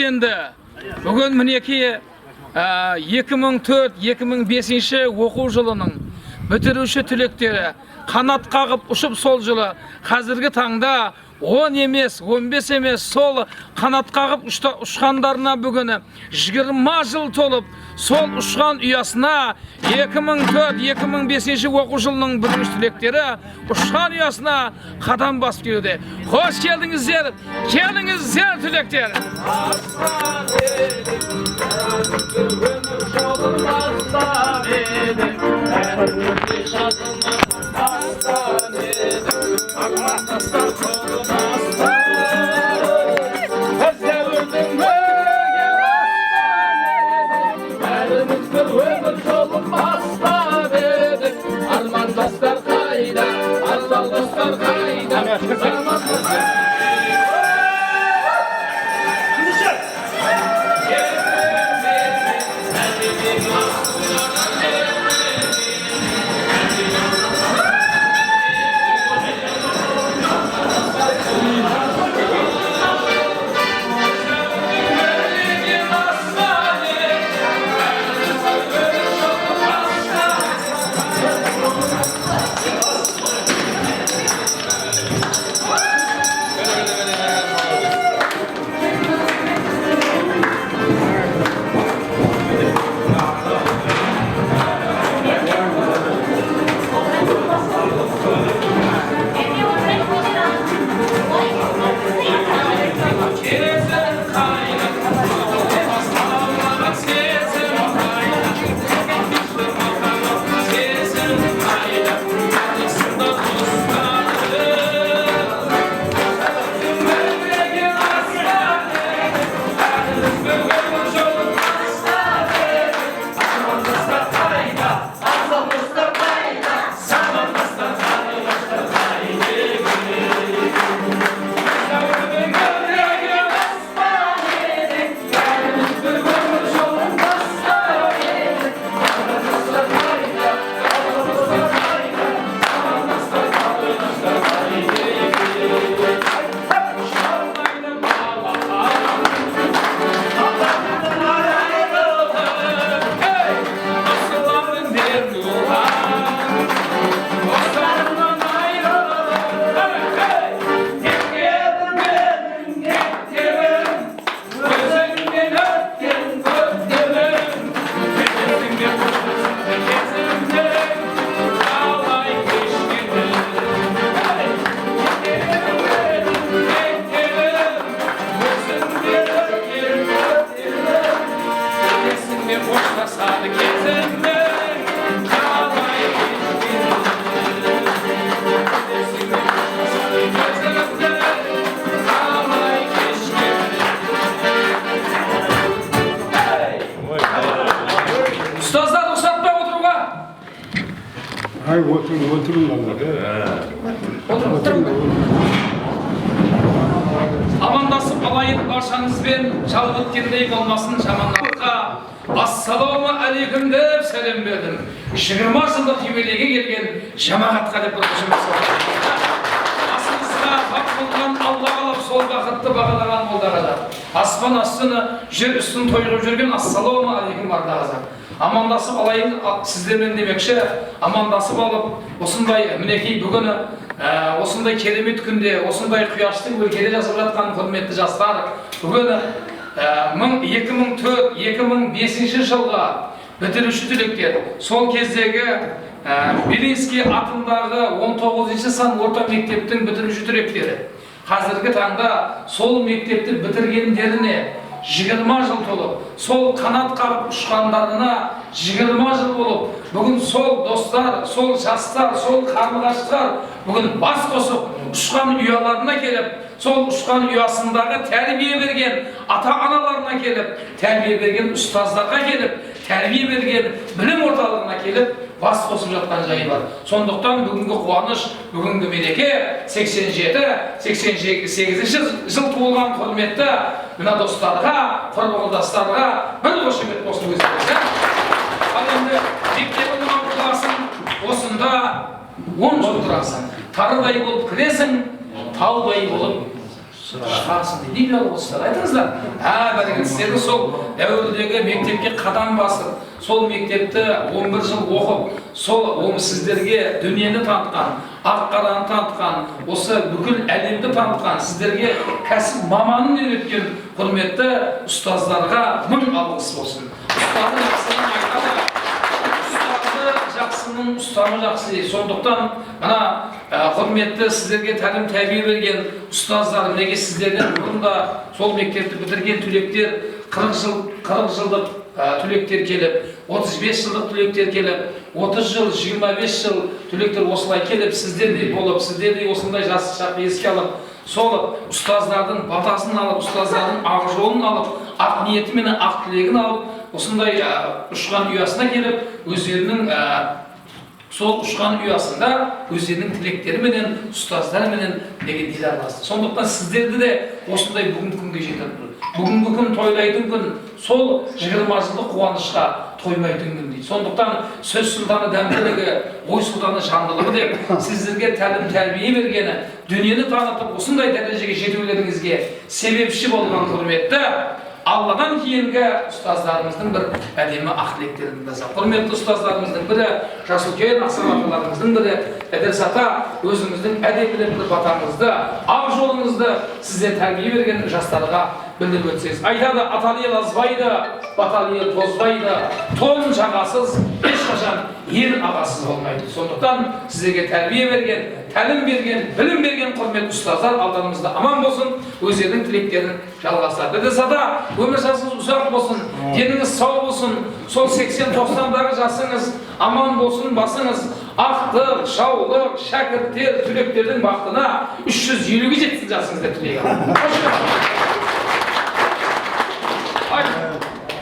енді бүгін мінеки 2004-2005 оқу жылының бітіруші түлектері қанат қағып ұшып сол жылы қазіргі таңда 10 емес, 15 емес, сол қанат қағып ұшқандарына бүгіні 20 жыл толып, сол ұшқан ұясына 2004-2005 оқу жылының бітіруші түлектері ұшқан ұясына қадам басып келуде. Қош келдіңіздер, келіңіздер түлектер. Dostlar kayda, asal dostlar kayda. Амандасып алайын баршаңызбен, жалып өткендей болмасын жаманлыққа. Ассаламу алейкум деп сәлем бердім. 20 жылдық юбилейге келген жамағатқа деп бір асыңызға бақ болған Алла қалап сол бақытты бағалаған молдағалар. Аспан астыны, жер үстін тойғып жүрген ассаламу алейкум бардағызар. Амандасып алайын сіздермен демекші, амандасып алып, осындай мінекей бүгіні, осындай керемет күнде, осындай құяштың өлкеде жасап жатқан құрметті жастар, бүгіні 2004-2005 жылға бітіруші түлектер, сол кездегі Белинский атындағы 19 сан орта мектептің бітіруші түлектері. Қазіргі таңда сол мектепті бітіргендеріне 20 жыл толып, сол қанат қағып ұшқандарына 20 жыл болып, бүгін сол достар, сол жастар, сол қарлығаштар бүгін бас қосып, ұшқан ұяларына келіп, сол ұшқан ұясындағы тәрбие берген ата-аналарына келіп, тәрбие берген ұстаздарға келіп, тәрбие берген білім орталығына келіп, бас қосып жатқан жайы бар. Сондықтан бүгінгі қуаныш, бүгінгі мереке 87-88 жыл туылған құрметті мына достарға, құрбылдастарға бір қошемет болсын өздеріңізге. Ал енді мектебінің ауылдасын, осында 10 жыл тұрасың. Тарыдай болып кіресің, таудай болып Қасында не бер осылар айтыңыздар. Бәрекелді, сіздердің сол дәуірдегі мектепке қадам басып, сол мектепті 11 жыл оқып, сол сіздерге дүниені танытқан, ақ-қараны танытқан, осы бүкіл әлемді танытқан, сіздерге кәсіп маманын үйреткен құрметті ұстаздарға мың алғыс болсын. Ұстазы жақсының айтады, ұстазы жақсының ұстамы жақсы дейді. Сондықтан мына құрметті сіздерге тәлім тәрбие берген ұстаздар, неге сіздерден бұрында сол мектепті бітірген түлектер 40 жылдық түлектер келіп, 35 жылдық түлектер келіп, 30 жыл, 25 жыл түлектер осылай келіп, сіздердей болып, сіздердей осындай жас шақ еске алып, сол ұстаздардың батасын алып, ұстаздардың ақ жолын алып, ақ ниеті мен ақ тілегін алып, осындай ұшқан ұясына келіп, өздерінің сол ұшқан ұясында өздерінің тілектері менен, ұстаздары менен неге дидарласты. Сондықтан сіздерді де осындай бүгінгі күнге жетіп тұр. Бүгінгі күн тойлайтын күн, сол 20 жылдық қуанышқа тоймайтын күн дейді. Сондықтан сөз сұлтаны дәмділігі, ой сұлтаны жандылығы деп сіздерге тәлім тәрбие бергені, дүниені танытып, осындай дәрежеге жетулеріңізге себепші болған құрметті Алладан кейінгі ұстаздарымыздың бір әдемі ақ тілектерін жасап. Құрметті ұстаздарымыздың бірі, Жасылкөйін ақсаматаларымыздың бірі, Эдерс ата өзіңіздің әдемілік бір батаңызды, ақ жолыңызды сізде тәрбие берген жастарға білдіріп өтсеңіз. Айтады, аталиел азбайды, баталиел тозбайды, тон жағасыз, ешқашан ел ағасыз болмайды. Сондықтан сіздерге тәрбие берген, тәлім берген, білім берген құрметті ұстаздар алдарыңызда аман болсын, өздерінің тілектерін жалғастырады. Эдерс ата өмір жасыңыз ұзақ болсын, деніңіз сау болсын, сол 80-90-дағы жасыңыз аман болсын, басыңыз ақтық, шаулық, шәкірттер, түлектердің бақытына 350-ге жетсін жасыңызда тілек алыңыз.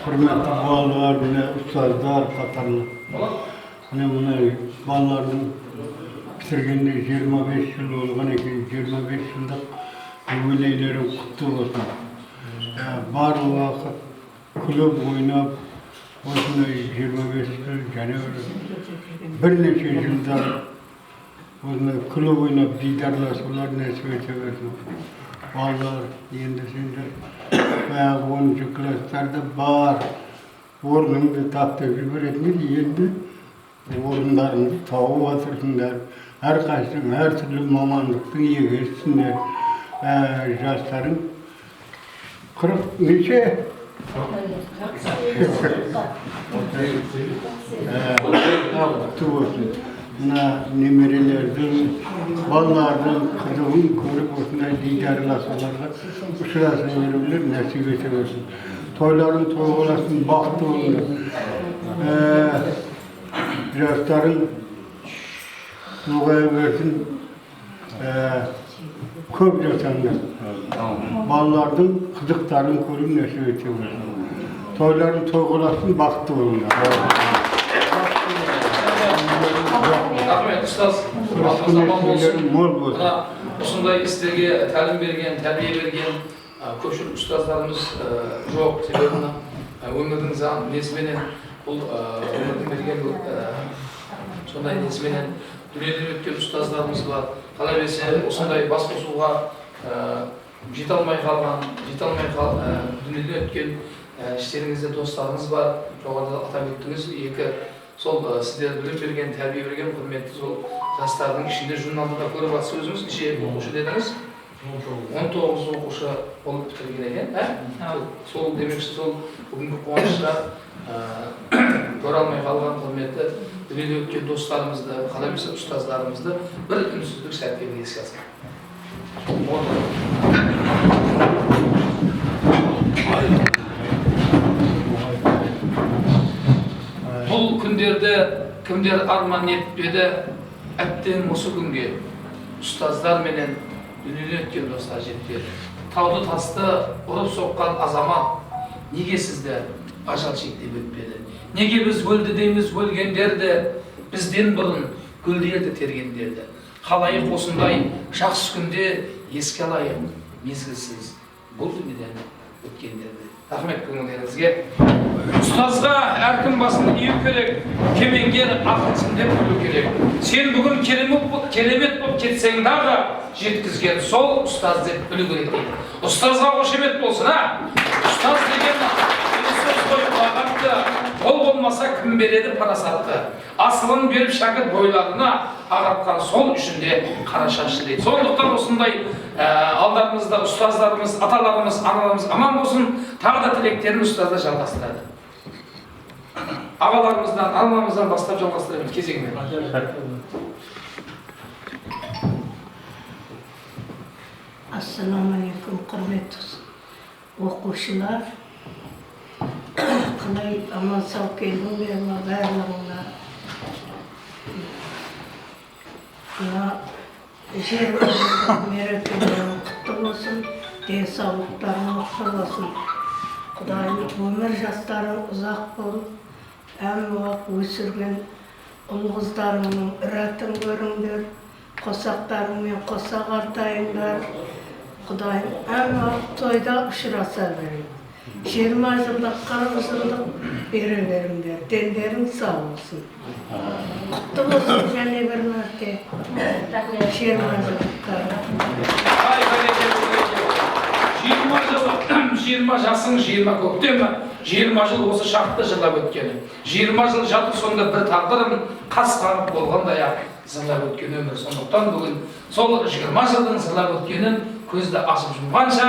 Құрметті балалар, ұстаздар қатарлы. Мына балалардың бітіргенде 25 жыл болған екен, 25 жылдық юбилейлері құтты болсын. Бар уақыт күліп ойнап, осындай 25 жыл және бірнеше жылдар осындай күліп ойнап дидарласулар нәсіп ете берсін. Балалар, енді сендер баяғы 10-шы класстарда бар орныңды таптап жіберетіндер, енді орындарыңды тауып отырсыңдар. Әрқайсың әртүрлі мамандықтың егесісіңдер. Жастарың 40 неше? Құтты болсын. Мына немерелердің, балалардың қызығын көріп осындай дидарласуларға ұшыраса берулер нәсіп ете берсін. Тойларын той боласын, бақытты болыңдар. Жастарың ұлғая берсін, көп жасаңдар. Балалардың қызықтарын көріп нәсіп ете берсін. Тойларын той боласын, бақытты болыңдар. Рахмет, ұстаз. Аман болсын. Осындай істерге тәлім берген, тәрбие берген көпшілік ұстаздарымыз жоқ. Себебі өмірдің заң несіменен, бұл өмірдің берген сондай несіменен дүниеден өткен ұстаздарымыз бар. Қалай берсе, осындай бас қосуға жете алмай қалған, дүниеден өткен іштеріңізде достарыңыз бар. Жоғарыда атап өттіңіз, екі сол сіздер білім берген, тәрбие берген құрметті сол жастардың ішінде журналда көріп жатсыз өзіңіз, неше оқушы дедіңіз? 19 оқушы болып бітірген екен. Сол демекші сол бүгінгі қуанышқа көре алмай қалған құрметті дүниеде өткен достарымызды, қалай берсе ұстаздарымызды бір үнсіздік сәттерге еске алсақ. Бұл күндерді кімдер арман етпеді, әттен осы күнге ұстаздар менен дүниеден өткен достар жетті. Тауды тасты ұрып соққан азамат, неге сіздер ажал шектеп өтпеді? Неге біз өлді дейміз өлгендерді, бізден бұрын гүлдерді тергендерді? Қалайық осындай жақсы күнде еске алайық мезгілсіз бұл дүниеден өткендерді. Рахмет көңілдеріңізге. Ұстазға әркім басын ию керек, кемеңгер ақылсын деп білу керек. Сен бүгін керемет болып кетсең дағы жеткізген сол ұстаз деп білу керек дейді. Ұстазға қошемет болсын, ұстаз деген сөз қойып бағатты, ол болмаса кім береді парасатты. Асылын беріп шәкірт бойларына ағатқан сол үшінде қара шашты дейді. Сондықтан осындай алдарымызда ұстаздарымыз, аталарымыз, аналарымыз аман болсын. Тағы да тілектерін ұстаздар жалғастырады. Ағаларымыздан, алмамыздан бастап жалғастырамыз кезеңмен. Ассаламалейкум, құрметті оқушылар. Қалай аман сау келдіңдер ме барлығыңа? Жер мерекелерің құтты болсын, денсаулықтарың мықты болсын. Құдайым өмір жастарың ұзақ болып, әмуақ өсірген ұл-қыздарыңның ірәтін көріңдер, қосақтарыңмен қоса қартайыңдар. Құдайым әмуақ тойда ұшыраса берейін. 20 жылдық, 40 жылдық бере беріңдер, дендерің сау болсын. Құтты болсын және бір мәрте 20 жылдыққа. 20 жасың 20 көктемі, 20 жыл осы шақты жылап өткені. 20 жыл жатыр сонда бір тағдырым қас қағып болғандай-ақ зылап өткен өмір. Сондықтан бүгін сол 20 жылдың зылап өткенін көзді ашып жұмғанша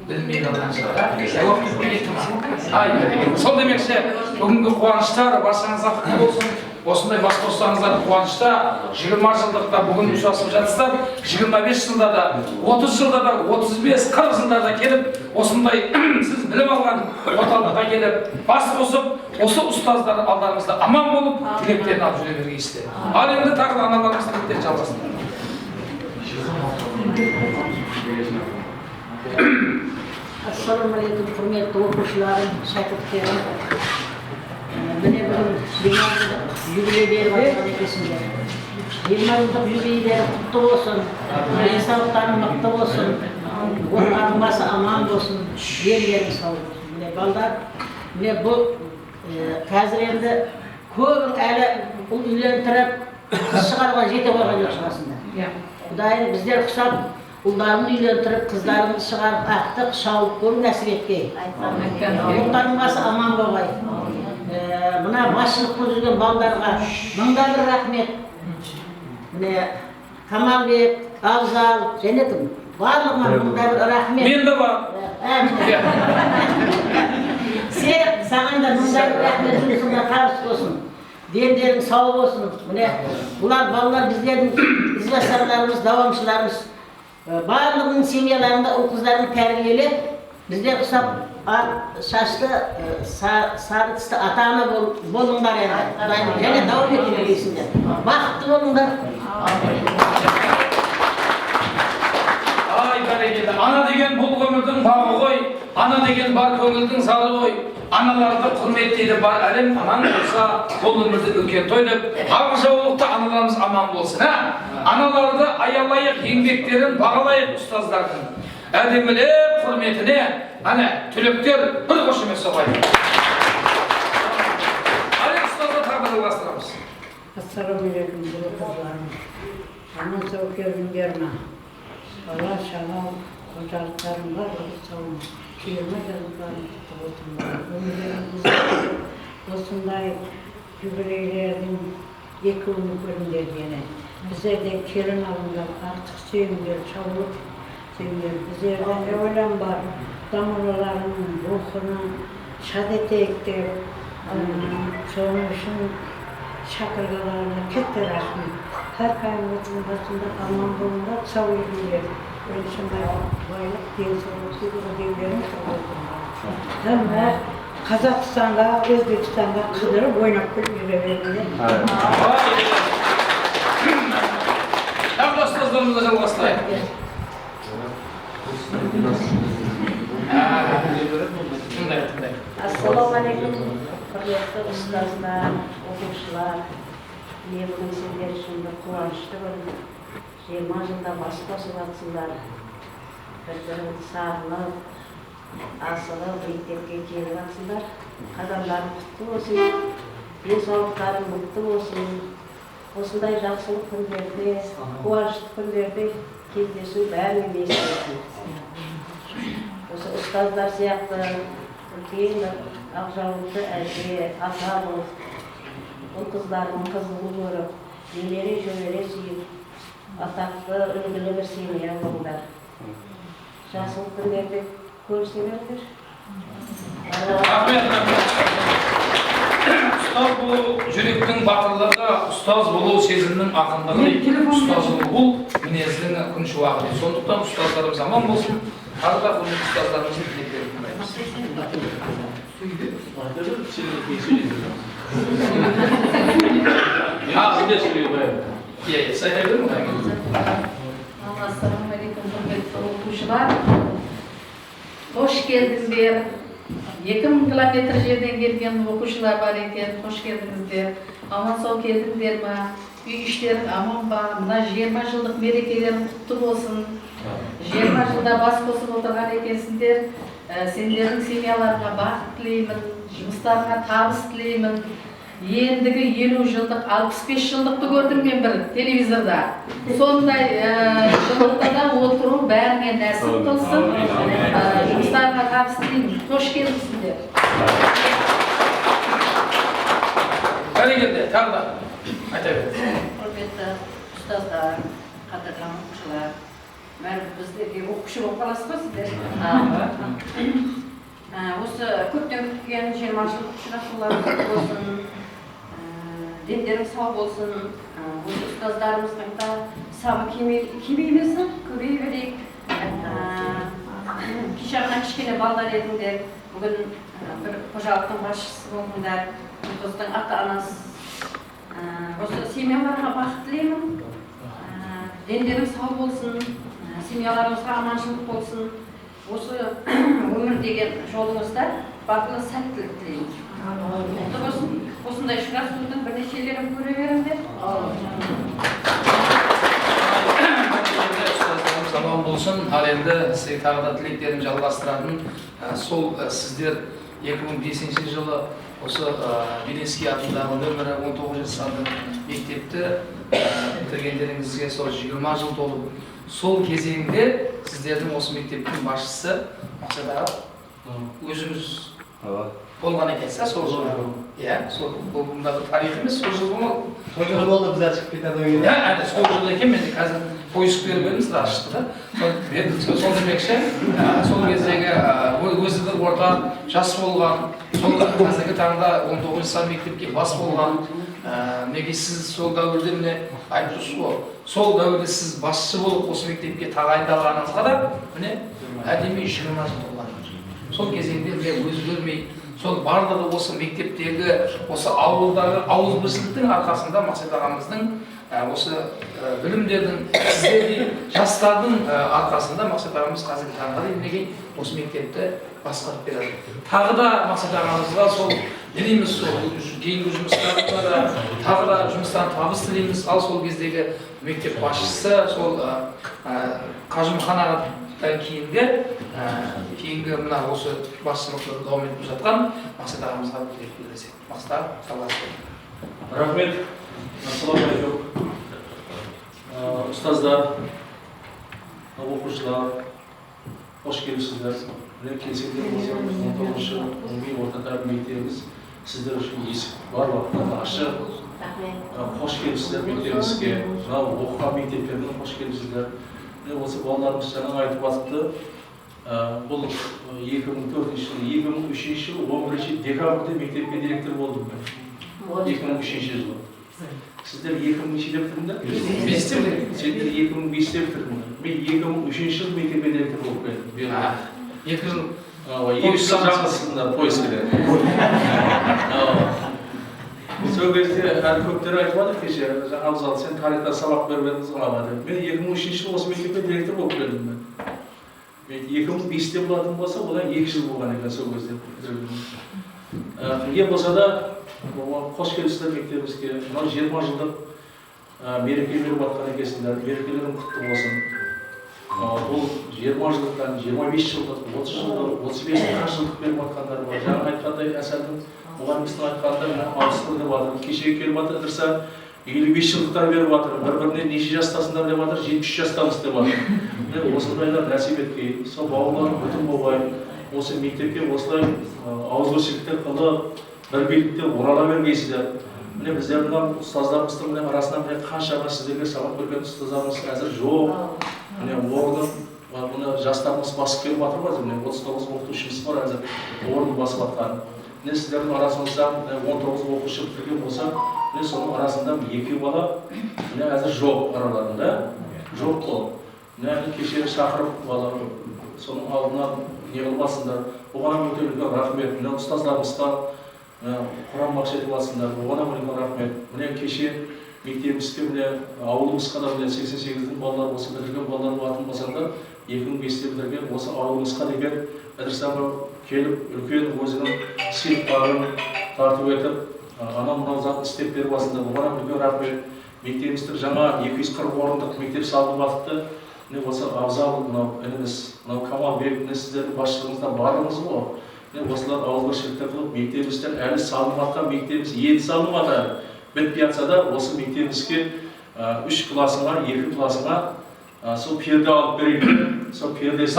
білмей қалғанша. Сол демекші бүгінгі қуаныштар баршаңызға құтты болсын. Осындай бас қоссаңыздар қуанышта 20 жылдықта бүгін ұшасып жатсыздар. 25 жылда да, 30 жылда да, 35-40 жылда да келіп, осындай сіз білім алған орталыққа келіп, бас қосып, осы ұстаздар алдарыңызда аман болып, тілектерін алып жүре бергейсіздер. Ал енді тағы да аналарымыз тілектерін жалғастырады. Ассаламалейкум, құрметті оқушыларым, шәкірттерім. Міне бүгін 20 жылдық юбилей бастаған екесіңдер. 20 жылдық юбилейлері құтты болсын, денсаулықтарың мықты болсын, отбасың басы аман болсын, ерлерің сау болсын. Міне балдар, міне бұл қазір енді көбің әлі ұл үйлендіріп, қыз шығаруға жете қойған жоқ шығасыңдар. Құдайым біздер құсап, ұлдарын үйлендіріп, қыздарын шығарып, ақтық, шауып көру нәсіп еткей. Отбасың басы аман болғай. Мына басшылық болып жүрген балдарға мыңда бір рахмет. Міне Камалбек, Абзал, және кім? Барлығына мыңда бір рахмет. Мен де бар. Серік, саған да мыңда бір рахмет жұмысыңда табыс болсын. Дендерің сау болсын. Міне бұлар балалар біздердің ізбасарларымыз, давамшыларымыз. Барлығының семьяларында ұл-қыздарын тәрбиелеп, біздер құсап шашты, сары түсті ата-ана болыңдар енді. Және дауым ете бересіңдер. Бақытты болыңдар. Ай, бәрекелді. Ана деген бұл өмірдің бағы ғой, ана деген бар көңілдің зары ғой. Аналарды құрметтейді бар әлем, аман болса, бұл өмірді үлкен тойлап, ақ жаулықты аналарымыз аман болсын. Аналарды аялайық, еңбектерін бағалайық ұстаздардың. Әдемілеп құрметіне, әне, түлектер бір қошемет соғайды. Әлі ұстазды тағы жалғастырамыз. Ассаламалейкум, қызларым. Аман сау келдіңдер ме? Бала шағал қожалықтарым бар, сауым. 20 жылдықтарын құтты болсын. Өмірдеріңіз осындай юбилейлердің екеуін көріңдер дені. Біздерден келін алыңдар, артық сүйіңдер, шаулық сүйіңдер. Біздерден ойлан бар, дамырларының рухының шад етейік деп, соның үшін шақырғаларына кетті рахмет. Her kaybolduğun başında aman bulunlar, sağ olunlar. Öyle şimdi bayılık denizlerimizi ödevlerini sağ olunlar. Hem de Kazakistan'da, Özbekistan'da kıdırıp oynap bir verebilirler. Hem de ustazlarımızla çalıştırayım. Assalamu alaikum. Kıymetli ustazlar, okuyucular. Мен бүгін сендер үшін бір қуаныштымын. 20 жылда бас қосып жатсыңдар. Бір-біріңді сағынып, асылы мектепке келіп жатсыңдар. Қадамдарың құтты болсын, денсаулықтарың мықты болсын. Осындай жақсылық күндерде, қуанышты күндерде кездесу бәріне несіп болсын. Осы ұстаздар сияқты үлкен ақжауапты әже, ата болып, бұл қыздардың қызығын көріп, немере жөнере сүйіп, атақты үлгілі бір семья болыңдар. Жасыл күндерде көрсеңдер. Рахмет. Ұстаз болу жүректің батырлығы, ұстаз болу сезімнің ақындығы, ұстаз болу мінездің күн шуағы. Сондықтан ұстаздарымыз аман болсын. Тағы да құрметті ұстаздарымыздың тілектерін тыңдаймыз. Ассалаумағалейкум, құрметті оқушылар. Қош келдіңдер. 2000 километр жерден келген оқушылар бар екен. Қош келдіңіздер. Аман сау келдіңдер ма? Үй іштерің аман ба? Мына 20 жылдық мерекелерің құтты болсын. 20 жылда бас қосып отырған екенсіңдер. Сендердің семьяларыңа бақыт тілеймін, жұмыстарыңа табыс тілеймін. Ендігі 50 жылдық, 65 жылдықты көрдім мен бір телевизорда. Сондай жылдықта да отыру бәріне нәсіп қылсын. Жұмыстарыңа табыс тілеймін. Қош келдіңіздер. Бәрекелді, тағы да айта беріңіз. Құрметті ұстаздар, қадірлі оқушылар, бәрі біздерге оқушы болып қаласыз ба сіздер? Осы көптен күткен 20 жылдық ұшырасуларыңыз болсын, дендерің сау болсын, осы ұстаздарымыздың да сабы кемеймесін, көбей берейік. Кеше ғана кішкене балдар едіңдер, бүгін бір қожалықтың басшысы болдыңдар, достың ата-анасы. Осы семьяларға бақыт тілеймін, дендерің сау болсын, семьяларымызға аманшылық болсын. Осы өмір деген жолыңызда бақылы сәттілік тілеймін. Құтты болсын. Осындай ұшырасудың бірнешелерін көре беріңдер. Ұстаздарымыз аман болсын. Ал енді сізге тағы да тілектерін жалғастыратын сол сіздер 2005 жылы осы Белинский атындағы нөмірі 19 санды мектепті бітіргендеріңізге сол 20 жыл толып, сол кезеңде сіздердің осы мектептің басшысы Мақсат аға өзіңіз болған екенсіз, сол жылы. Иә, сол бұндағы тарих емес, сол жыл болмады. Сол жыл болды, біз ашып кетеді. Иә, сол жыл екен, мен қазір поиск беріп едім, сіз ашты да. Сол демекші, сол кездегі өзі бір орта жас болған, сол қазіргі таңда 19 сан мектепке бас болған, неге сіз сол дәуірде міне айтып тұрсыз ғой, сол дәуірде сіз басшы болып осы мектепке тағайындалғаныңызға да міне әдемі 20 жыл толған. Сол кезеңде мен өзі көрмей, сол барлығы осы мектептегі, осы ауылдағы ауызбіршіліктің арқасында Мақсат ағамыздың осы білімдердің, сіздердің жастардың арқасында Мақсат ағамыз қазіргі таңға дейін осы мектепті басқарып береді. Тағы да Мақсат ағамызға сол тілейміз, сол кейінгі жұмыстарда тағы да жұмыстан табыс тілейміз. Ал сол кездегі мектеп басшысы сол Қажымхан ағадан кейінгі мына осы басшылықты дауам етіп жатқан Мақсат ағамызға тілек білдірсек. Мақсат аға, жалғастырып. Рахмет. Ассалаумағалейкум. Ұстаздар, оқушылар, қош келіпсіздер. Мен келсеңдер болса, 19-шы орта тәрбие мектебіміз сіздер үшін есік бар уақытта ашық. Қош келіпсіздер мектебімізге. Мынау оқыған мектептеріне қош келіпсіздер. Осы балаларымыз жаңа айтып басыпты. Бұл 2004 жылы, 2003 жылы 11 декабрьде мектепке директор болдым. 2003 жылы. Сіздер 2000-де бітірдіңдер? 5-те бітірдіңдер. Сендер 2005-те бітірдіңдер. Мен 2003 жылы мектепке директор болып келдім. 2 жыл. 2 жыл жаңасында поискіде. Сол кезде әлі көптері айтып жатыр кеше, Абзал, сен тарихта сабақ беріп едіңіз ғалама деп. Мен 2003 жылы осы мектепке директор болып келдім мен. Мен 2005-те болатын болса, одан 2 жыл болған екен сол кезде. Ең болса да, қош келіпсіздер мектебімізге. Мынау 20 жылдық мереке беріп жатқан екенсіңдер. Мерекелерің құтты болсын. бұл 20 жылдықтан 25 жылдық, 30 жылдық, 35 жылдық беріп жатқандар бар. Жаңа айтқандай әсәлдің мұғалімістің айтқанда ауыстыр деп жатыр. Кешегі келіп жатырса 55 жылдықтар беріп жатыр. Бір-біріне неше жастасыңдар деп жатыр, 73 жастамыз деп жатыр. Осындайлар нәсіп еткей, сол бауырлар бүтін болмай, осы мектепке осылай ауызбіршіліктер қылып, бір билікте орала бергейсіздер. Міне біздердің ұстаздарымыздың арасынан қаншама сіздерге сабақ берген ұстаздарымыз әзір жоқ. Міне орны жастарымыз басып келіп жатыр ғой, міне 39 оқытушымыз бар әзір орны басып жатқан. Міне сіздердің арасыңызда 19 оқушы бітірген болса, міне соның арасында 2 бала міне әзір жоқ араларында, жоқ қол. Міне кеше шақырып бала соның алдынан не қылмасындар. Оған өте үлкен рахмет. Міне ұстаздарымызға Құран бақша етіп жатсыңдар. Оған үлкен рахмет. Міне кеше мектебімізге міне ауылымызға да міне 88-дің балалары осы бітірген балалар болатын болсаңдар, 2005-те бітірген осы ауылымызға деген әдірсамы келіп үлкен өзінің сыйлықтарын тартып етіп, анау-мынау зат істеп беріп жатсыңдар. Оған үлкен рахмет. Мектебіміздің жаңа 240 орындық мектеп салынып жатты. Міне осы Абзал, мынау ініміз, мынау Камалбек, міне сіздердің басшылығыңыздан барлығымыз ғой. Міне осылар ауызбіршіліктер қылып, мектебімізден әлі салынып жатқан мектебіміз енді салынып жатыр. Бітпей жатса да осы мектебімізге 3 классыңа, 2 классыңа сол перде алып берейін. Сол пердесін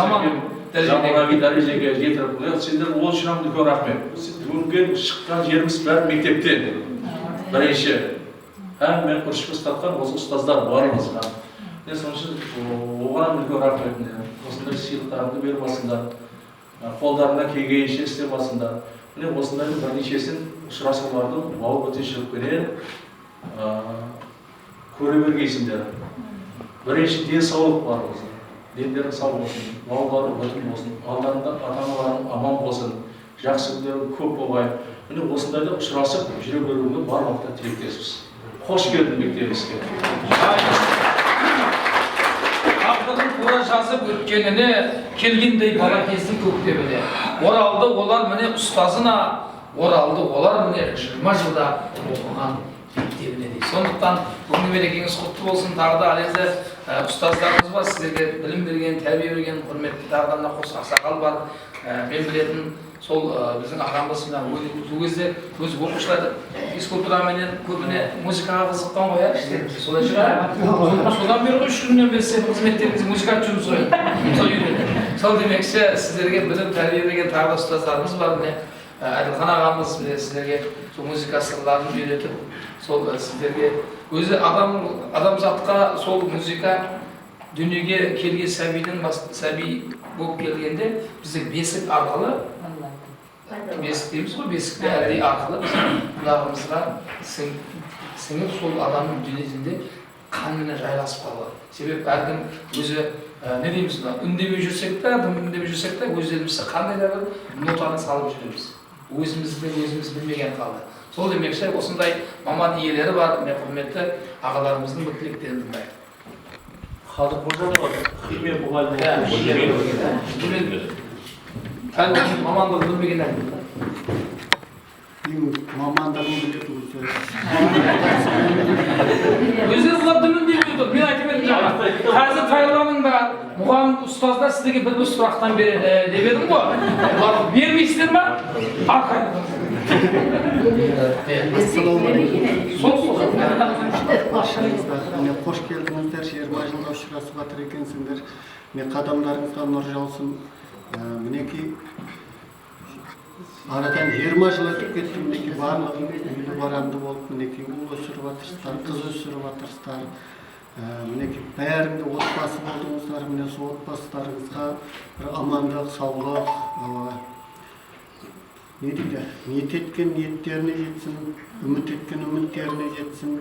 заманауи дәрежеге жетіріп, сендер ол үшін үлкен рахмет. Бүгінгі шыққан жеріміз бәрі мектептен. Бірінші. Мен ұршып ұстатқан осы ұстаздар барлығымызға. Соның үшін оған үлкен рахмет. Осындай сыйлықтарыңды беріп жатсыңдар. Қолдарына келгенше істеп жатсыңдар. Міне осындайдың бірнешесін ұшырасулардың бауы бітіншілікпенен көре бергейсіңдер. Бірінші денсаулық бар болсын. Дендерің сау болсын, бауылары бүтін болсын, алдарында ата-аналарың аман болсын, жақсы күндерің көп болмай. Міне осындайда ұшырасып жүре беруге бар уақытта тілектеспіз. Қош келдің мектебімізге. Тағдырдың тура жазып өткеніне келгендей бала кездің көктеміне. Оралды олар міне ұстазына, оралды олар міне 20 жылда оқыған мектебіне дейді. Сондықтан бүгінгі мерекеңіз құтты болсын. Тағы да әлемде ұстаздарымыз бар, сіздерге білім берген, тәрбие берген құрметті тағы да қос ақсақал бар. Мен білетін сол біздің ағамыз сол кезде өз оқушылар физкультураменен көбіне музыкаға қызыққан ғой, солай шығар. Содан бері 3 күннен бері сіздің қызметтеріңіз музыкат жұмыс ғой. Сол демекші сіздерге білім тәрбие берген тағы да ұстаздарымыз бар. Әділхан ағамыз сіздерге сол музыка сырларын үйретіп, сол сіздерге өзі адамзатқа сол музыка дүниеге келген сәби болып келгенде бізде бесік арқылы, бесік дейміз ғой, бесікте әлі арқылы құлағымызға сіңіп сол адамның дүниесінде қанына жайласып қалады. Себеп әркім өзі не дейміз, үндемей жүрсек та, үндемей жүрсек та өздерімізді қандай да бір нотаны салып жүреміз. Өзімізді білмеген қалды. Сол демекші осындай маман иелері бар, құрметті ағаларымыздың бұл тілектерін тыңдайық. Қадыр Қожа бар, химия мұғалімі. Мамандығы білмеген әңгіме. Мамандығын білетін Өздері бұларды білмей тұр. Мен айтып едім жаңа. Қазір Тайланның да мұғалім ұстаздар сіздерге бір сұрақтан деп едім ғой. Олар бермейсіздер ма? Арқайын. Қош келдіңіздер, 20 жылда ұшырасып жатыр екенсіңдер. Қадамдарыңызға нұр жаусын. Мінекей арадан 20 жыл өтіп кетті, мінекей барлығын үйлі баранды болып, мінекей ұл өсіріп жатырсыздар, қыз өсіріп жатырсыздар. Мінекей бәріңді отбасы болдыңыздар, міне сол отбасыларыңызға бір амандық, саулық, не дейді, ниет еткен ниеттеріне жетсін, үміт еткен үміттеріне жетсін.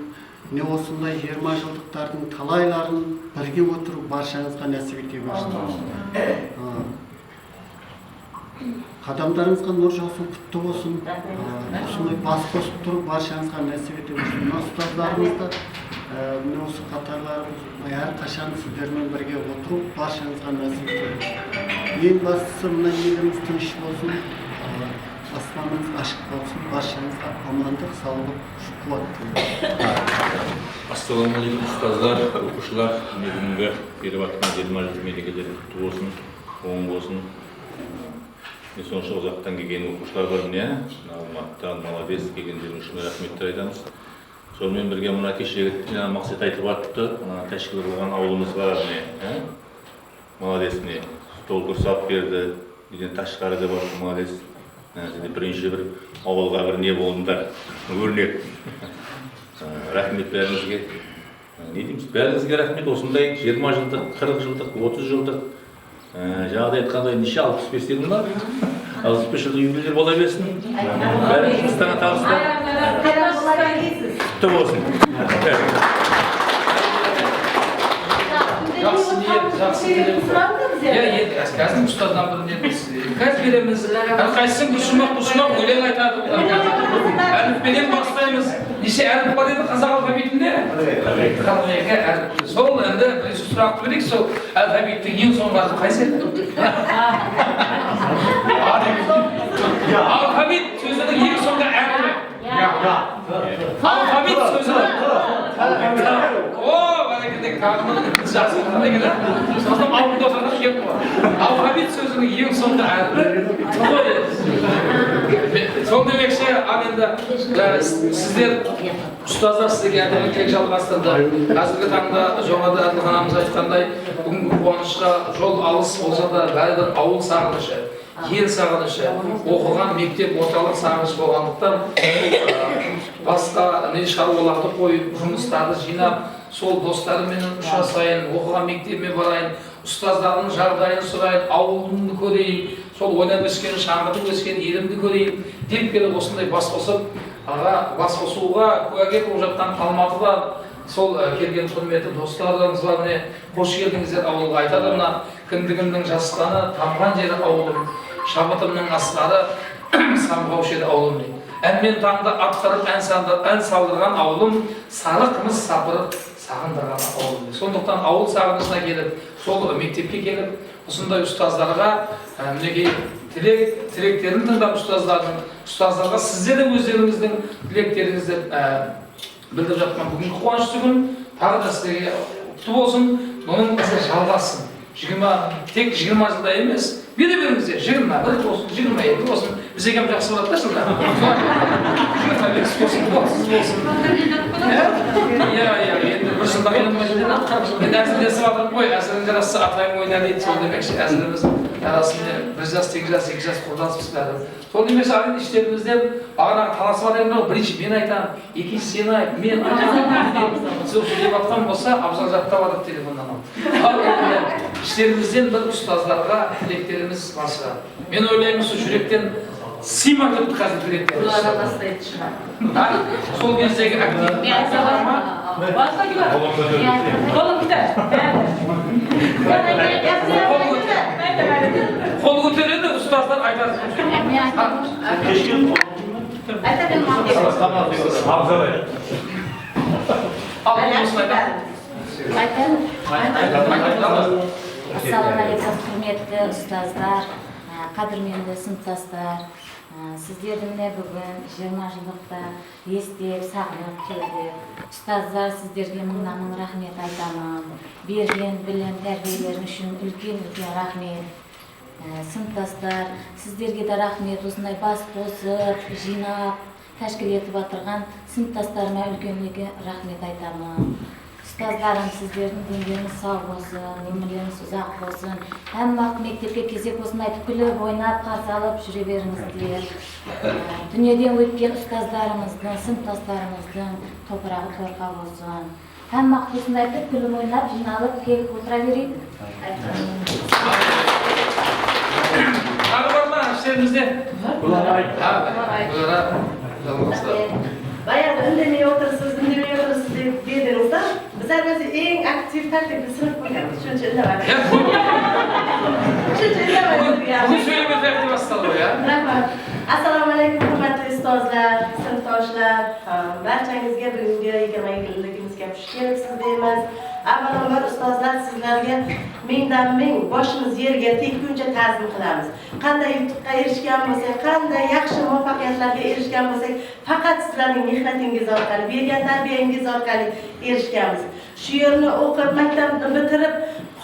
Міне осындай 20 жылдықтардың талайларын бірге отыру баршаңызға нәсіп ете берсін. Қадамдарыңызға нұр жаусын, құтты болсын. Осындай бас қосып тұрып баршаңызға нәсіп ете берсін. Мына ұстаздарымызда міне осы қатарларымыз әрқашан сіздермен бірге отыру баршаңызға нәсіп ете берсін. Ең бастысы мына еліміз тыныш болсын. aslanınız aşk olsun, barşanızga amanlık, sağlık, kuvvet tilerim. Assalamu alaikum ustazlar, o'quvchilar. Bugungi berib atgan Jelmal Medegeder quti bo'lsin, o'ng bo'lsin. So'nggi uzoqdan kelgan o'quvchilar bor meni, Almatdan, Molodez kelganlar uchun rahmatlar aytamiz. Sonымен birga mana kechagi maqsad aytib o'tdi. Tashkil qilgan avlimiz bor meni, Molodezni stol ko'rsatib berdi. Degan tashqarida bor Molodez. Birinchi bir avlga bir ne bo'ldi, o'rnak. Rahmetlerimizge, ne deymiz, bärizge rahmet osындай 20 жылдық, 40 жылдық, 30 жылдық, жаңағыда айтқандай неше 65 дедім ба? 65 жылдық юбилейлер бола берсін. Бәрі жұмыстарға табыстар. Құтты болсын. Жақсы ниет, жақсы ниет. Қазір ұстаздан бір не біз. Қазір береміз. Әрқайсың бұл шумақ өлең айтады. Әліппеден бастаймыз. Неше әріп бар еді қазақ алфавитінде? Қалмайға әріп. Сол енді бірінші сұрақ берейік, сол алфавиттің ең соңғы әріп қайсы еді? Алфавит сөзінің ең соңғы әріпі. Алфавит сөзінің. Алфавит сөзінің ең соңғы әріпі. Сол демекші, енді сіздер, ұстаздар сіздерге әділеттілік жалғастырды. Қазіргі таңда жоғарыда Әділханамыз айтқандай, бүгінгі қуанышқа жол алыс болса да, бәрібір ауыл сағынышы, ел сағынышы, оқыған мектеп орталық сағыныш болғандықтан басқа шаруаларды қойып, жұмыстарды жинап, сол достарыммен ұшасайын, оқыған мектебіме барайын, ұстаздардың жағдайын сұрайын, ауылымды көрейін, сол ойнап өскен, шаңғырып өскен елімді көрейін деп келіп осындай бас қосып, бас қосуға куәгер болып жатқан Алматыдан сол келген құрметті достарымыз бар, міне қош келдіңіздер ауылға. Айтады мына кіндігімнің жасқаны, тамған жері ауылым, шабытымның асқары, самғаушы еді ауылым дейді. Әнмен таңды аттырып, ән салдырған ауылым, сары қымыз сапырып, сағындырған ауылым. Сондықтан ауыл сағынышына келіп, сол мектепке келіп, осындай ұстаздарға мінекей тілектерін тыңдап ұстаздарға сіздер де өздеріңіздің тілектеріңізді білдіріп жатқан бүгінгі қуанышты күн тағы да сіздерге құтты болсын, мұның жалғасын. Тек 20 жылда емес, бере беріңіздер, 21 болсын, 22 болсын, біз екем жақсы болады да жылда. 25 болсын, 30 болсын. Енді бір жылда енді әзілдесіп жатыр ғой, әзілдің жарасы атайым ойна дейді, сол демекші әзіліміз арасында 1 жас, 2 жас, 2 жас құрдасымыз бәрі. Сол демекші ағайын іштерімізден бағана таласып жатыр, бірінші мен айтамын, екінші сен айт, мен сол деп жатқан болса, абзал жаттап жатыр телефоннан алып. іштерімізден бір ұстаздарға тілектеріміз барса. Мен ойлаймын, сол жүректен сыймай кетті қазір тілектеріміз. Сол кездегі актив. Қол көтереді, ұстаздар айтады. Assalamu alaikum, құрметті ұстаздар, қадірменді сыныптастар. Сіздерді міне бүгін 20 жылдықта естеп, сағынып келдік. Ұстаздар, сіздерге мыңнан-мың рахмет айтамын. Берген білім тәрбиелерің үшін үлкен рахмет. Сыныптастар, сіздерге де рахмет. Осындай бас қосып, жинап, тәшкіл етіп отырған сыныптастарыма үлкенлігі рахмет айтамын. Ұстаздарым, сіздердің дендеріңіз сау болсын, өмірлеріңіз ұзақ болсын. Әммақ мектепке кезек болсын айтып, күліп, ойнап, қарсы алып жүре беріңіздер. Дүниеден өткен ұстаздарымыздың, сыныптастарымыздың топырағы торқа болсын. Әммақ болсын айтып, күліп, ойнап, жиналып, келіп отыра берейік. Тағы бар ма іштеріңізде? Баяғы үндемей отырсыз деп дедіңіз да, біздер өзі ең актив тәртіпті сынып қойғанбыз. Үшінші үнді бар. Бүгін сөйлеме тәртіп басталды ғой, Assalomu alaykum, hurmatli ustozlar, sinfdoshlar. Barchangizga bugungi 22 yilligimizga xush kelibsiz deymiz. Avvalambor ustozlar, sizlarga mingdan ming boshimiz yerga tekkuncha ta'zim qilamiz. Qanday yutuqqa erishgan bo'lsak, qanday yaxshi muvaffaqiyatlarga erishgan bo'lsak, faqat sizlarning mehnatingiz orqali, bergan tarbiyangiz orqali erishganmiz. Shu yerni o'qib, maktabni bitirib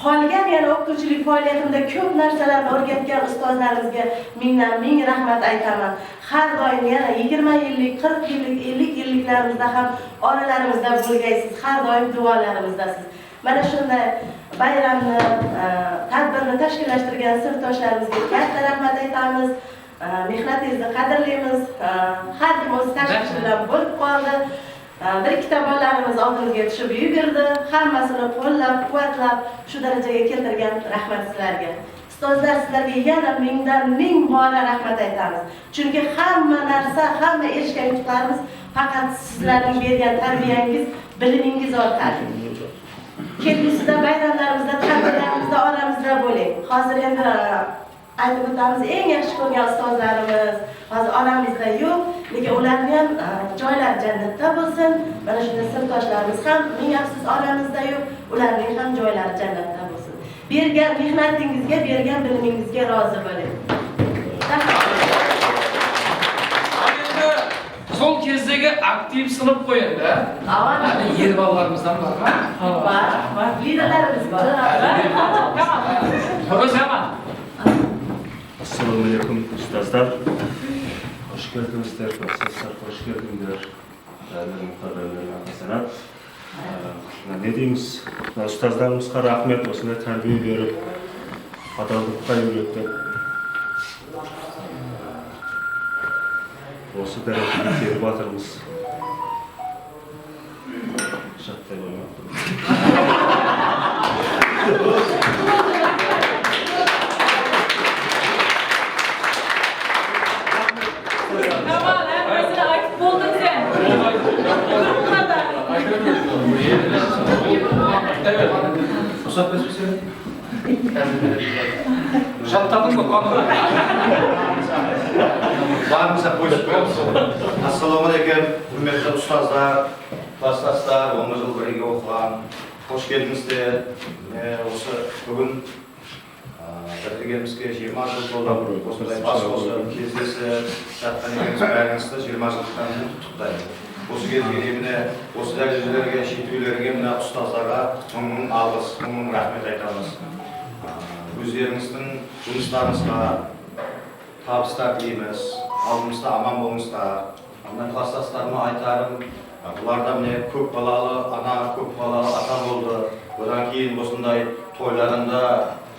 qolgan yana o'qituvchilik faoliyatimda ko'p narsalarni o'rgatgan ustozlarimizga mingdan ming rahmat aytaman. Har doim yana 20 yillik, 40 yillik, 50 yilliklarimizda ham oralarimizda bo'lgaysiz, har doim duolarimizdasiz. Mana shunday bayramni, tadbirni tashkillashtirgan sinfdoshlarimizga katta rahmat aytamiz. Mehnatingizni qadrlaymiz. Har kim o'z tashvishi bilan bo'lib qoldi. Bir ikkita bolalarimiz oldimizga tushib yugurdi. Hammasini qo'llab-quvvatlab shu darajaga keltirgan rahmat sizlarga. Ustozlar, sizlarga yana mingdan ming bora rahmat aytamiz. Chunki hamma narsa, hamma erishgan yutuqlarimiz faqat sizlarning bergan tarbiyangiz, bilimingiz orqali. Kelgusida bayramlarimizda, tadbirlarimizda oramizda bo'ling. Hozir endi aytib o'tamiz, eng yaxshi ko'rgan ustozlarimiz hozir oramizda yo'q, lekin ularning ham joylari jannatda bo'lsin. Mana shunday sinfdoshlarimiz ham ming afsus oramizda yo'q, ularning ham joylari jannatda bo'lsin. Bergan mehnatingizga, bergan bilimingizga rozi bo'ling. Sol kezdagi aktiv sinib qo'yindi. Hali yer bolalarimizdan bormi? Bor. Liderlarimiz bor. Assalomu alaykum ustozlar. Xush keldingizlar, professor, xush keldinglar. Muhtarlarga rahmat. Ne deymiz? Ustozlarimizga rahmat, o'sha tarbiya berib, xatolikqa o'rgatdi. O'sha darajaga kelib o'tirmiz. Shatda bo'lmoqda. Şattadın mı? Barımıza koşup Assalamu alaykum, hürmetli ustozlar, klassdaşlar, 10 yıl birga o'qigan. Hoş geldingizlar. Bugün birgaligimizga 20 yil to'ldi. O'shanday asosda kezdesi, şartlarımızda 20 yildan tutdaydi. O'sha kelganimda, o'sha darajalarga, shituylarga, mana ustozlarga ming alg'is, ming rahmat aytamiz. O'zlaringizning жұмыстарыңызға табыстар тілейміз. Алдымызда аман болыңыздар. Мына класстастарыма айтарым, бұларда міне көп балалы ана, көп балалы ата болды. Одан кейін осындай тойларында,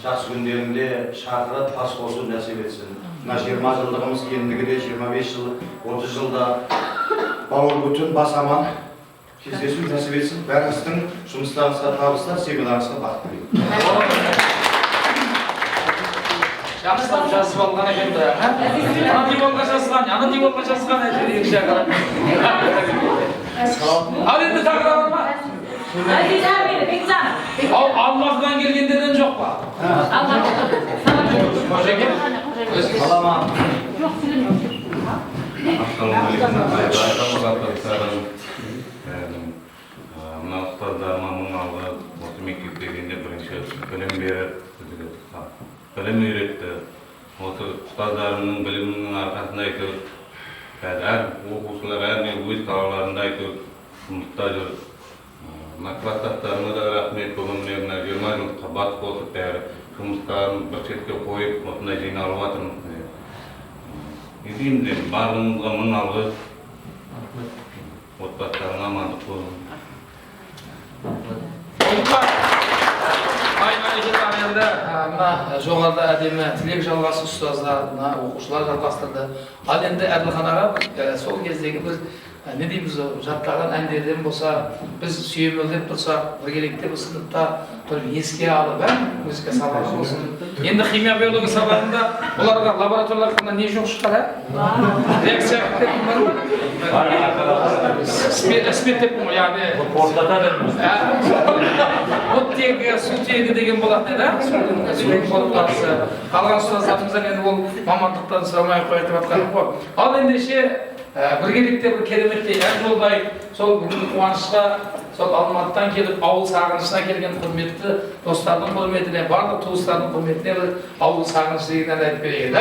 жақсы күндерінде шақырып, бас қосу нәсіп етсін. Мына 20 жылдығымыз ендігі де 25 жыл, 30 жылда бауыр бүтін, бас аман кездесу нәсіп етсін. Бәріңіздің жұмыстарыңызға табыстар, семьяларыңызға бақыт тілеймін. Yaxshilab жазып алған екен да. Ана диванға жазған, ана диванға жазған әйтеуір екі жаққа. Ал енді тағыра ма? Аллах'tan келгендерден жоқ па? Салама. Мына ұстаздарыма мың алғы осы мектепте келгенде бірінші білім беріп, білім үйретті. Осы ұстаздарымның білімінің арқасында әйтеуір әр оқушылар әріне өз қалаларында әйтеуір жұмыста жүр. Мына класстастарыма да рахмет, бүгін мына 20 жылдыққа бас қосып бәрі жұмыстарын бір шетке қойып, осындай жиналып жатырмыз. Енді барлығымызға мың алғыс. Отбасыларыңа амандық болсын. Мына жоғарыда әдемі тілек жалғасы ұстаздар, оқушылар жалғастырды. Ал енді Әділхан аға сол кездегі бір не дейміз, жаттаған әндерден болса, біз сүйемелдеп тұрсақ, біргелікте бұл сыныпта тұрып еске алып, музыка сабағы болсын. Енді химия биология сабағында оларға лабораторияларында не жоқ шыққан, реакция бар ма? Спирттеп бұл, яғни оттегі, сутегі деген болады, да? Қалған ұстаздарымыздан енді ол мамандықтан сұрамай қоятып атқаным ғой. Ал ендеше birgelikte bir keremetli en yolday sol bugün kuvançla sol Almatı'dan gelip avul sağınışına gelgen hürmetli dostlarının hürmetine, barda tuğuslarının hürmetine bir avul sağınışlığına da etmeyeyim.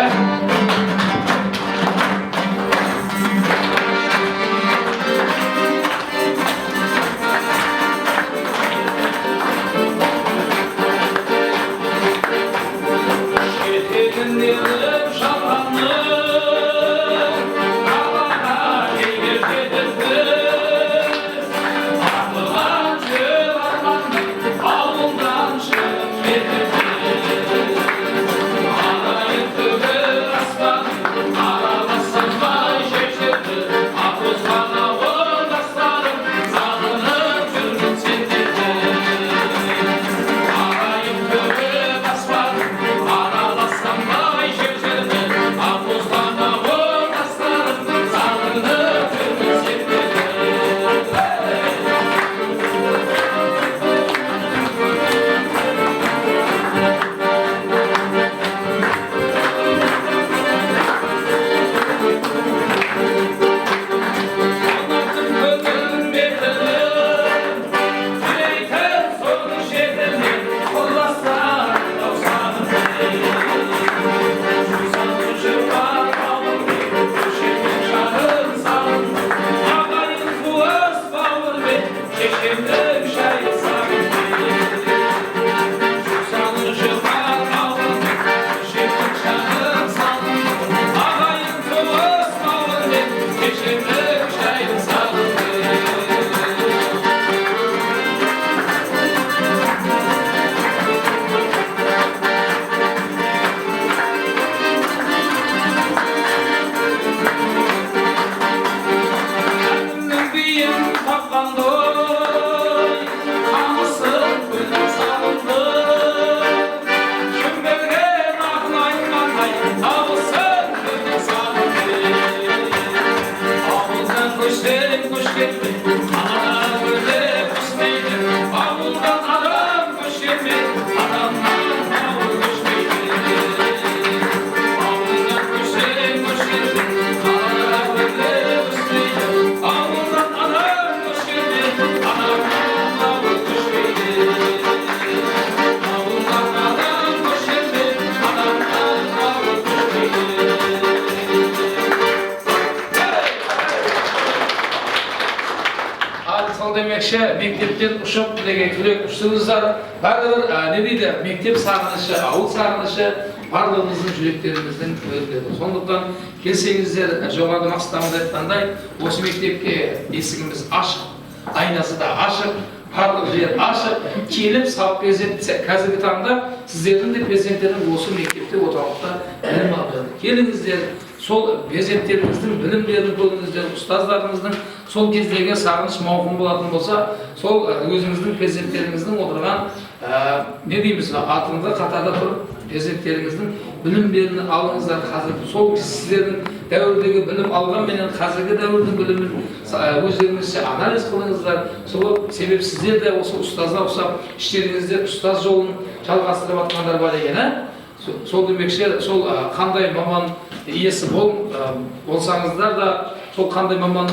Mektepten uçup külek uçtuğunuzda barıdır ne deydi? Mektep sağlanışı, avul sağlanışı barlığımızın yüreklerimizden öğretilir. Sonduktan kelsengizler joğarı maqsadımız aytqanday осы mektepke esigimiz açık, aynası da açık, barlık yer açık, kelip sap bezentse қазіргі tanda sizlerin de bezentlerin осы mektepte otaqda bilim aldı. Kelingizler sol bezentlerimizдің bilim беріп көріңіздер, ұстаздарымыздың сол кездегі сағыныш мауқым болатын болса, сол өзіңіздің перзенттеріңіздің отырған не дейміз, атыңызда қатарда тұрып, перзенттеріңіздің білім берін алыңыздар. Қазір сол сіздердің дәуірдегі білім алған менен қазіргі дәуірдің білімін өздеріңізше анализ қылыңыздар. Сол себеп сіздер де осы ұстазға ұқсап іштеріңізде ұстаз жолын жалғастырып жатқандар бар екен. Сол демекші, сол қандай маман иесі болсаңыздар да, сол қандай маман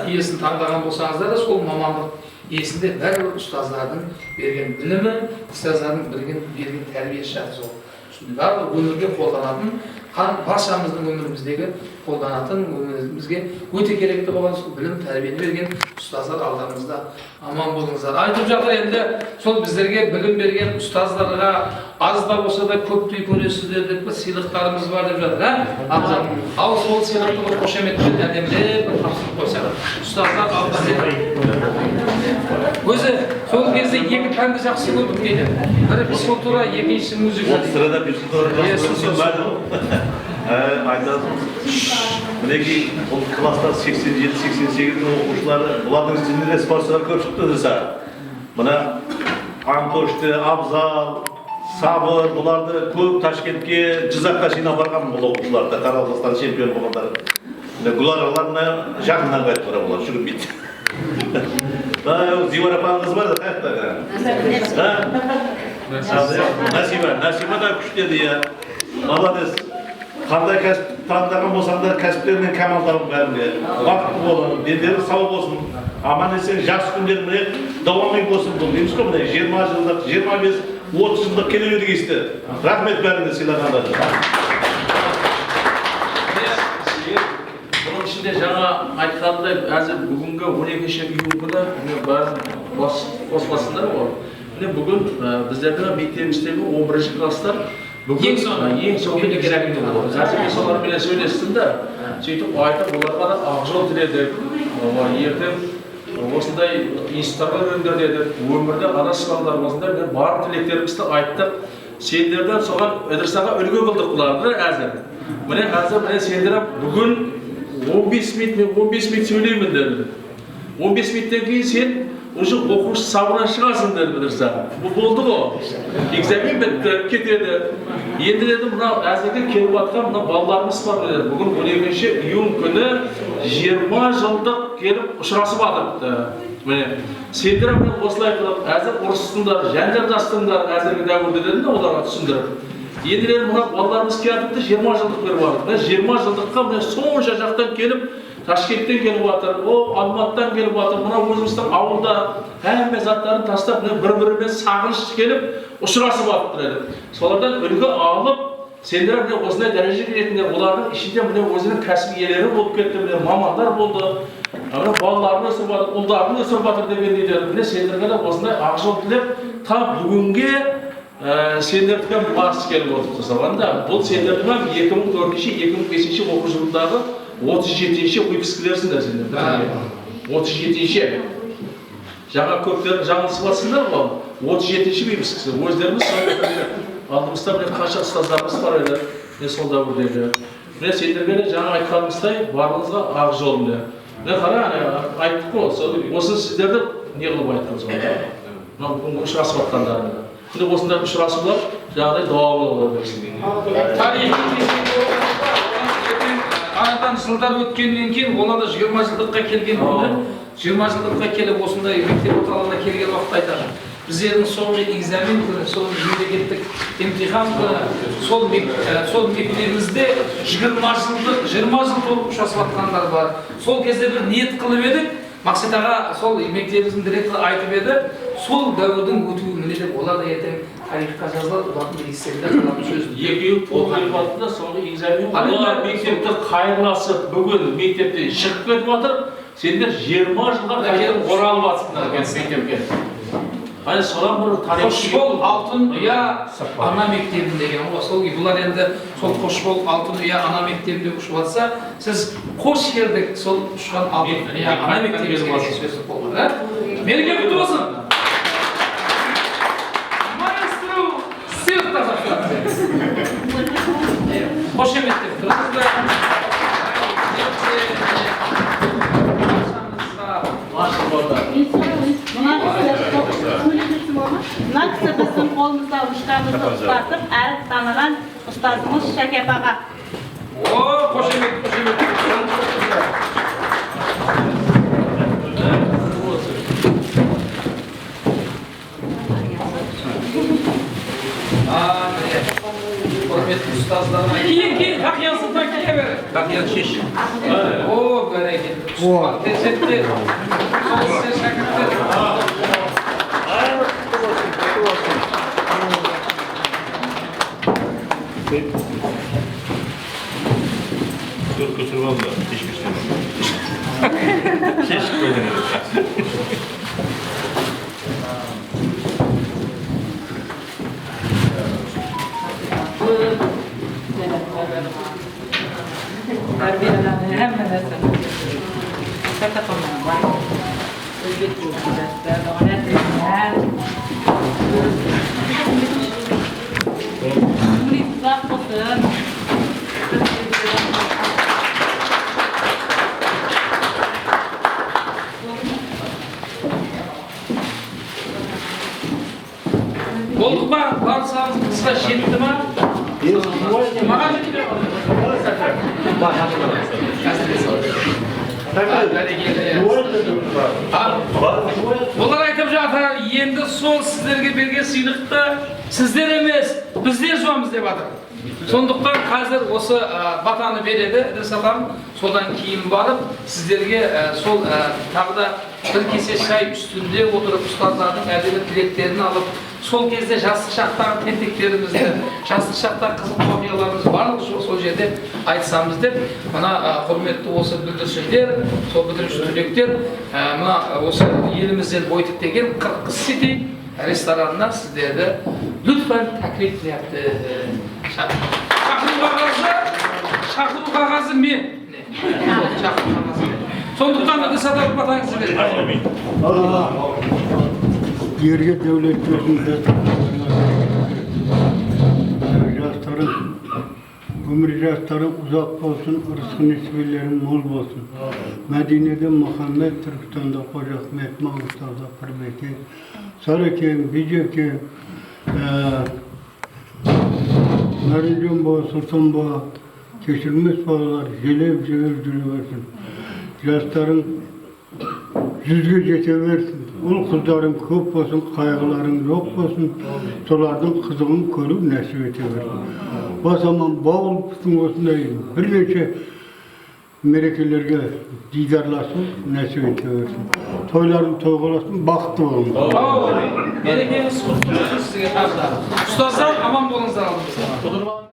иесін таңдаған болсаңыздар да, сол мамандық иесінде бәрібір ұстаздардың берген білімі, ұстаздардың берген тәрбиесі жатыр сол. Барлық өмірге қолданатын, баршамыздың өміріміздегі қолданатын, өмірімізге өте керекті болған сол білім тәрбиені берген ұстаздар алдарыңызда аман болыңыздар. Айтып жатыр енді сол біздерге білім берген ұстаздарға аз да болса да көптей көресіздер деп сыйлықтарымыз бар деп жатыр. Ал сол сыйлықты қошеметпен әдемілеп тапсырып қойсақ. Ұстаздар өзі сол кезде екі пәнді жақсы көрдік дейді. Бірі физкультура, екіншісі музыка. Сырада физкультура айтасың. Мінекей бұл класста 87-88 оқушылары, бұлардың ішінде спортшылар көп шықты десе. Мына Антошты, Абзал, Сабыр, бұларды көп Ташкентке, Жизаққа жинап барған бұл оқушыларды, Қарақалпақстан чемпион болғандар. Гулараларына жақыннан қайтып бара бұлар, жүріп бейді. Зивар апаңыз бар да, қайықта. Насиба да күштеді, молодец. Qanday kasb tanlagan bolsаңдар, kasblarning kamallарын бәрінде бақытты болыңыз, дендеріңіз сау болсын, аман есен жақсы күндер міне давамы болсын. Бұл дейміз ғой міне 20 жылдық, 25, 30 жылдық келе бердік есті. Рахмет бәріңізге сыйлағандарыңызға. Bunun içinde жаңа айтқандай, әзір бүгінгі 12-ші июнь күні бәрін қосыласыңдар ғой. Міне бүгін біздердің мектебіміздегі 11-ші класстар ең соңғы керегінде болды. Әзірге солармен сөйлестім да, сөйтіп айтып, оларға да ақ жол тіледік. Ертең осындай институттарға өңдер дедік, өмірде адаспаңдар осындай бар тілектерімізді айттық. Сендерден соған ыдырсаға үлгі қылдық бұларды әзір. Міне әзір сендер бүгін 15 минут сөйлеймін деді. 15 минуттен кейін сен уже оқушы сабынан шығасың деді бұдырса. Бұл болды ғой. Экзамен бітті, кетеді. Енді деді, мына әзірге келіп атқан мына балаларымыз бар деді. Бүгін 12-ші июнь күні 20 жылдық келіп ұшырасып атыпты. Міне, сендер осылай қылып, әзір ұрыстыңдар, жанжалдастыңдар әзіргі дәуірде деді, оларға түсіндіріп. Енді мына балаларымыз келіпті 20 жылдық беріп атыр. 20 жылдыққа сонша жақтан келіп, Ташкенттен келіп атыр, Алматыдан келіп атыр, мына өзіміздің ауылда әмме заттарын тастап, бір-бірімен сағыныш келіп, ұшырасып атыр еді. Солардан үлгі алып, сендер осындай дәрежеге жетіңдер, олардың ішінде өзінің кәсіп иелері болып кетті, мамандар болды, балаларын өсіріп атыр, ұлдарын өсіріп атыр деген дейді. Сендерге де осындай ақ жол тілеп, тап бүгінге сендерден басы келіп отырды соғанда. Бұл сендердің 2004-2005 оқу жылындағы 37-ші выпускілерсіңдер сендер. 37-ші. Жаңа көптерін жаңылысып атсыңдар ғой, 37-ші выпускісі. Өздеріміз алдымызда қанша ұстаздарымыз бар еді, сол дәуірдегі. Сендерге жаңа айтқанымыздай барлығыңызға ақ жол. Қара, айттық қой, осыны сіздерді не қылып айттыңыз ғой. Ұшырасып атқандарында. Осындай ұшырасулар жағдай давамы болсын. Арадан жылдар өткеннен кейін, олар да 20 жылдыққа келген күні, 20 жылдыққа келіп осындай мектеп орталығына келген уақыт айтады. Біздердің соңғы экзамен күні, сол мемлекеттік емтихан күні, сол мектебімізде 20 жыл толық ұшырасып атқандар бар. Сол кезде бір ниет қылып едік, Мақсат аға сол мектебіміздің директоры айтып еді, сол дәуірдің өтуі міне деп олар да ертең тарихқа жазылады, олардың естерінде қалатын сөз. Екеуі толық елбатында соңғы экзамен. Олар мектепті қайырласып, бүгін мектептен шығып кетіп жатыр, сендер 20 жылға қайын оралып жатсыңдар мектепке. Ай соған бір тарих. Қошбол алтын ұя ана мектебінде деген ғой. Сол бұлар енді сол Қошбол алтын ұя ана мектебінде ұшып жатса, сіз қош келдік сол ұшқан алтын ұя ана мектебінде сөзі болған. Мереке құтты болсын. Маэстро сыйлықтар жақтырады. Қошеметтер тұрыңыздар. Мына кісі біздің қолымызда ұштарымызды ұстатып, әрі таныған ұстазымыз Шәкеп аға. Қошемет. Құрметті ұстаздарым. Кейін, тақиясыздан кие бері. Тақиян шеш. Бәрекелді. Перзенттер. Шәкірттер. Çok kusur oldu. Hiçbir şey olmadı. Keşke böyle Hemen mesela. Kata konular var. Özbek kültürü, dolayısıyla Mutluluk olsun. Olduk mu? Varsanız kısa şetti mi? Mağa gidiyor. Олар айтып жатыр, енді сол сіздерге берген сыйлықты сіздер емес, біздер жуамыз деп жатыр. Сондықтан қазір осы батаны береді Рысалам, содан кейін барып сіздерге сол тағы да бір кесе шай үстінде отырып ұстаздардың әдемі тілектерін алып, сол кезде жастық шақтағы тентектерімізді, жастық шақтағы қызық оқиғаларымыз барлығы сол жерде айтсамыз деп, мына құрметті осы бүлдіршіндер, сол бітіруші түлектер, мына осы елімізден бой тіктеген Қырғыз Сити ресторанына сіздерді lütfen taklifleyapti. Шақыру қағазы мен. Сондықтан да сатып батаңызды береді. Yerge devletlerinde yaşların, ömür yaşların uzak olsun, rızkı nisbelerin bol olsun. Medine'de Muhammed, Türkistan'da Hoca Ahmet, Mağusta'da Pırbeki, Sarıken, Biceki, Narıncın Boğa, Sultan Boğa, kesilmez bağlar, jelev versin. Yaşların yüzge geçeversin. Ul kızların köp olsun, kaygıların yok olsun. Solardan kızının körüp nesip eteversin. O zaman bağıl pütün olsun deyim. Bir neçe merekelerge didarlasın, nesip eteversin. Toyların toygulasın, baktı olun. Merekeniz kutlu olsun size. Ustazlar aman bolunuzdan alın.